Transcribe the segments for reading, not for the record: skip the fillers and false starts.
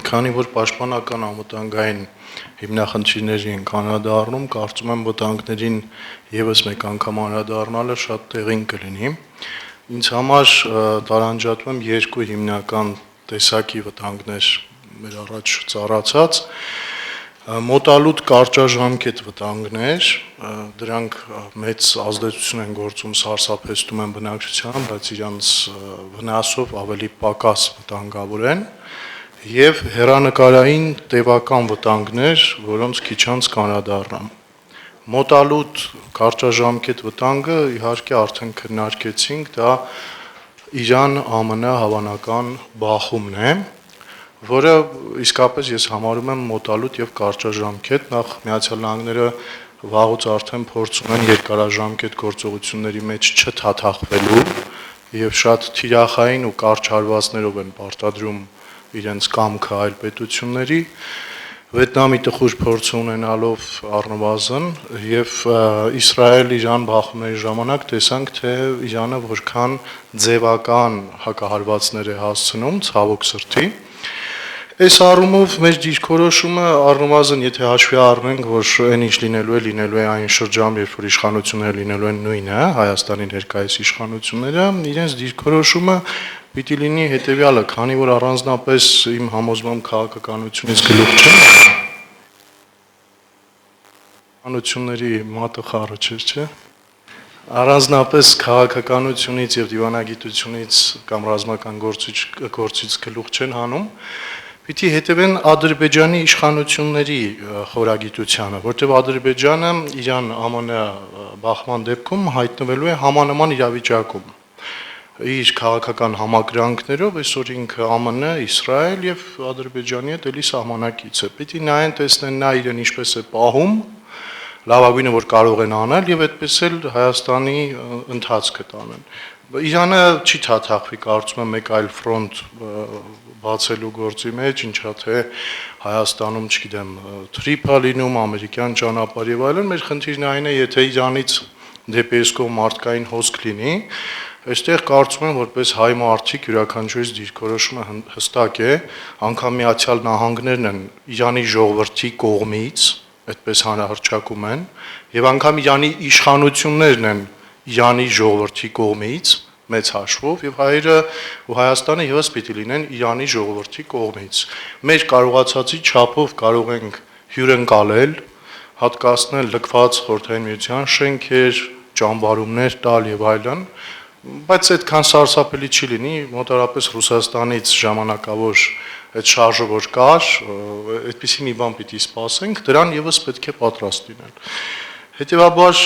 քանի որ պաշտպանական անվտանգային հիմնախնդիրների են անդրադառնում, կարծում եմ վտանգներին եւս մեկ անգամ անդրադառնալը շատ տեղին կլինի։ Ինձ համար տարանջատում եմ երկու հիմնական տեսակի վտանգներ մեր առաջ ծառացած մոտալուտ կարճաժամկետ վտանգներ, դրանք մեծ ազդեցություն են գործում, սարսափեցնում են բնակչությանը, բայց իրանց վնասով ավելի պակաս վտանգավոր են, եւ հեռանկարային տևական վտանգներ, որոնց քիչ անց կանրադառնամ։ Մոտալուտ կարճաժամկետ վտանգը իհարկե արդեն քննարկեցինք, դա Իրան-ԱՄՆ հավանական բախումն է, որը իսկապես ես համարում եմ մոտալուտ եւ կարճաժամկետ, նախ Միացյալ Նահանգները վաղուց արդեն փորձում են երկարաժամկետ գործողությունների մեջ չթաթախվելու եւ շատ թիրախային ու կարճ հարվածներով են պարտադրում իրենց կամքը այլ պետությունների, Վիետնամի տխուր փորձ ունենալով առնվազն եւ Իսրայել-Իրան բախումների ժամանակ տեսանք, թե Իրանը որքան ձևական հակահարվածներ է հասցնում, ցավոք սրտի։ Այս առումով մեր դիրքորոշումը առնվազն եթե հաշվի առնենք, որ այն ինչ լինելու է այն շրջանում, երբ որ իշխանությունները լինելու են նույնը, Հայաստանի ներկայիս իշխանությունները, իրենց դիրքորոշումը պիտի լինի հետեւյալը, քանի որ առանձնապես իմ համոզմամբ քաղաքականությունից գլուխ չեմ, իշխանությունների մատը խառը չէ։ Առանձնապես քաղաքականությունից եւ դիվանագիտությունից կամ ռազմական գործից գլուխ չեն հանում, պիտի հետևեն Ադրբեջանի իշխանությունների խորագիտությանը, որտեղ Ադրբեջանը Իրան-ԱՄՆ բախման դեպքում հայտնվելու է համանման իրավիճակում։ Իր քաղաքական համակրանքներով այսօր ինքը ԱՄՆ, Իսրայել եւ Ադրբեջանի հետ էլի սահմանակից է։ Պիտի նայեն, տեսնեն նա իրեն ինչպես է պահում, լավագույնը որ կարող են անել եւ այդպես էլ Հայաստանի ընթացքը տանեն։ Իրանը չի թաթախվի, կարծում եմ, մեկ այլ ֆրոնտ բացելու գործի մեջ, ինչա թե Հայաստանում, չգիտեմ, թրիփ լինում, ամերիկյան ճանապարհ եւ այլն, մեր խնդիրն այն է, եթե Իրանից դեպի այս կողմ մարդկային հոսք լինի, այստեղ կարծում եմ, որպես հայ մարդիկ յուրաքանչյուրիս դիրքորոշումը հստակ է, անգամ Միացյալ Նահանգներն են Իրանի ժողովրդի կողմից, այդպես հանրահռչակում են, եւ անգամ Իրանի իշխանություններն են Իրանի ժողովրդի կողմից մեծ հաշվով եւ հայերը ու Հայաստանը եւս պիտի լինեն Իրանի ժողովրդի կողմից։ Մեր կարողացածի չափով կարող ենք հյուրընկալել, հատկացնել լքված խորհրդային միության շենքեր, ճամբարումներ տալ եւ այլն, բայց այդքան սարսափելի չի լինի, մոտավորապես Ռուսաստանից ժամանակավոր այդ շարժը որ կար, այդպիսի մի բան պիտի սպասենք, դրան եւս պետք է պատրաստ լինել։ Հետևաբար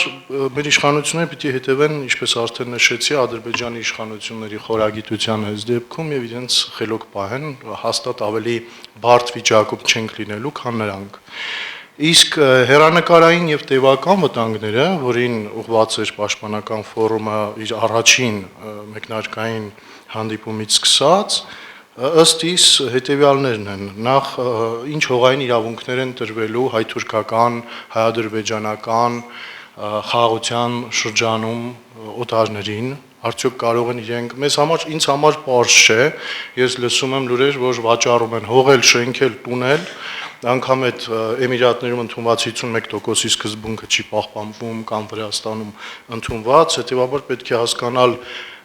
մեր իշխանությունները պիտի հետևեն, ինչպես արդեն նշեցի, Ադրբեջանի իշխանությունների խորագիտության այս դեպքում եւ իրենց խելոք պահեն, հաստատ ավելի բարդ վիճակում չենք լինելու, քան նրանք։ Իսկ հեռանկարային եւ տևական վտանգները, որին ուղղված էր պաշտպանական ֆորումը իր առաջին մեկնարկային հանդիպումից սկսած, ըստ իս հետևյալներն են. նախ ինչ հողային իրավունքներ են տրվելու հայ-թուրքական, հայ-ադրբեջանական խաղաղության շրջանում օտարներին, արդյոք կարող են իրենք մեզ համար, ինձ համար պարզ չէ, ես լսում եմ լուրեր, որ վաճառում են հողել, շենքել, տունել, անգամ այդ Էմիրատներում ընդունված 51%-ի սկզբունքը չի պահպանվում կամ Վրաստանում ընդունված, հետեւաբար պետք է հասկանալ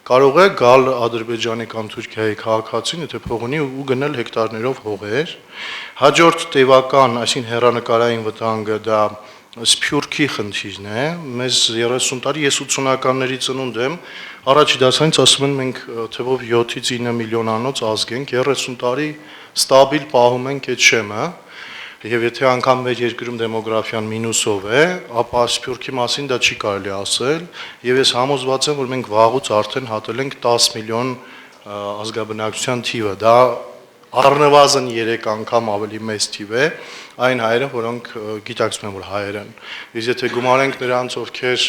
կարող է գալ Ադրբեջանի կամ Թուրքիայի քաղաքացին, եթե փող ունի ու գնել հեկտարներով հողեր։ Հաջորդ տևական, այսինքն հեռանկարային վտանգը դա Սփյուռքի խնդիրն է։ Մեզ 30 տարի, ես 80-ականների ծնունդ եմ, առաջի դասանից ասում են մենք թվով 7-ից 9 միլիոնանոց ազգ ենք, 30 տարի ստաբիլ պահում ենք այդ շեմը։ Եվ եթե անգամ մեր երկրում դեմոգրաֆիան մինուսով է, ապա Սփյուռքի մասին դա չի կարելի ասել, եւ ես համոզված եմ, որ մենք վաղուց արդեն հատել ենք 10 միլիոն ազգաբնակչության թիվը, դա առնվազն 3 անգամ ավելի մեծ թիվ է, այն հայերը, որոնք գիտակցում են, որ հայեր են։ Իսկ եթե գումարենք նրանց, ովքեր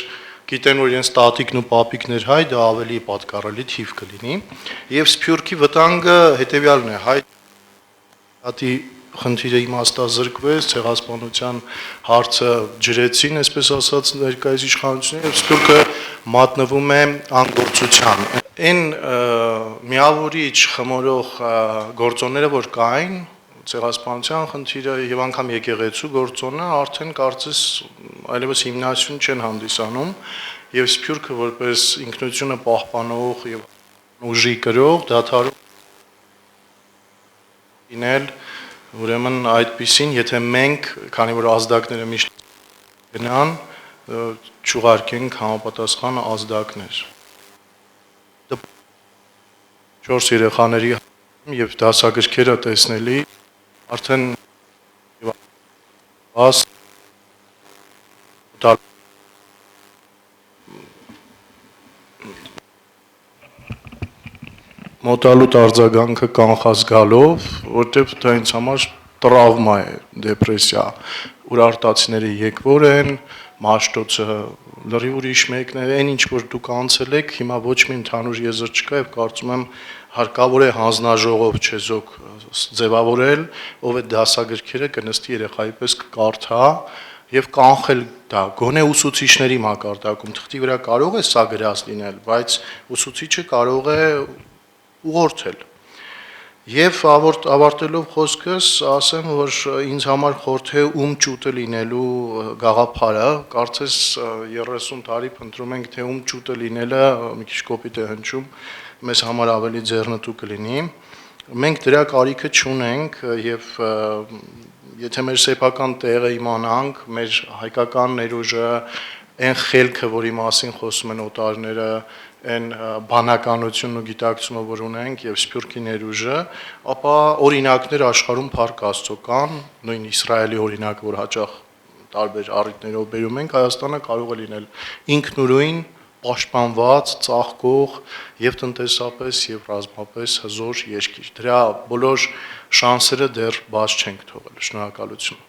գիտեն, որ իրենց տատիկն ու պապիկն էր հայ, դա ավելի պատկառելի թիվ կլինի։ Եվ Սփյուռքի վտանգը հետեւյալն է, հայ խնդիրը իմաստազրկվեց, ցեղասպանության հարցը ջրեցին, այսպես ասած, ներկայիս իշխանությունները, Սփյուռքը մատնվում է անգործության։ Այն միավորիչ խմորող գործոնները, որ կային, ցեղասպանության խնդիրը եւ անգամ եկեղեցու գործոնը արդեն կարծես այլևս հիմնասյուն չեն հանդիսանում եւ Սփյուռքը որպես ինքնությունը պահպանող եւ ուժի կրող դադարում ինել ուրեմն այդպեսին եթե մենք քանի որ ազդակները միշտ գնան չուղարկենք համապատասխան ազդակներ 4 երեխաների եւ դասագրքերը տեսնելի արդեն մոտալուտ արձագանքը կանխած գալով, որտեվ դա ինձ համար տրավմա է, դեպրեսիա, ուր արտացիները եկվոր են, մաշտոցը լրի ուրիշ մեկն է, այն ինչ որ դուք անցել եք, հիմա ոչ մի ընդհանուր եզր չկա եւ կարծում եմ հարկավոր է հանձնաժողով չեզոք ձևավորել, ով է դասագրքերը կնստի երեխայի պես կկարդա եւ կանխել դա գոնե ուսուցիչների մակարդակում թղթի վրա կարող է սա գրած լինել, բայց ուսուցիչը կարող է ուղղորդել եւ ավարտելով խոսքս ասեմ որ ինձ համար խորհուրդ է ում ճուտը լինելու գաղափարը կարծես 30 տարի փնտրում ենք թե ում ճուտը լինելը մի քիչ կոպիտ է հնչում մեզ համար ավելի ձեռնտու կլինի մենք դրա կարիքը չունենք եւ եթե մեր սեփական տեղը իմանանք մեր հայկական ներուժը այն խելքը որի մասին խոսում են օտարները այն բանականությունն ու գիտակցումը որ ունենք եւ Սփյուռքի ներուժը, ապա օրինակներ աշխարհում փառք Աստծո կան, նույն Իսրայելի օրինակը որ հաճախ տարբեր առիթներով բերում ենք, Հայաստանը կարող է լինել ինքնուրույն, պաշտպանված, ծաղկող եւ տնտեսապես եւ ռազմապես հզոր երկիր։ Դրա բոլոր շանսերը դեռ բաց չենք թողել։ Շնորհակալություն։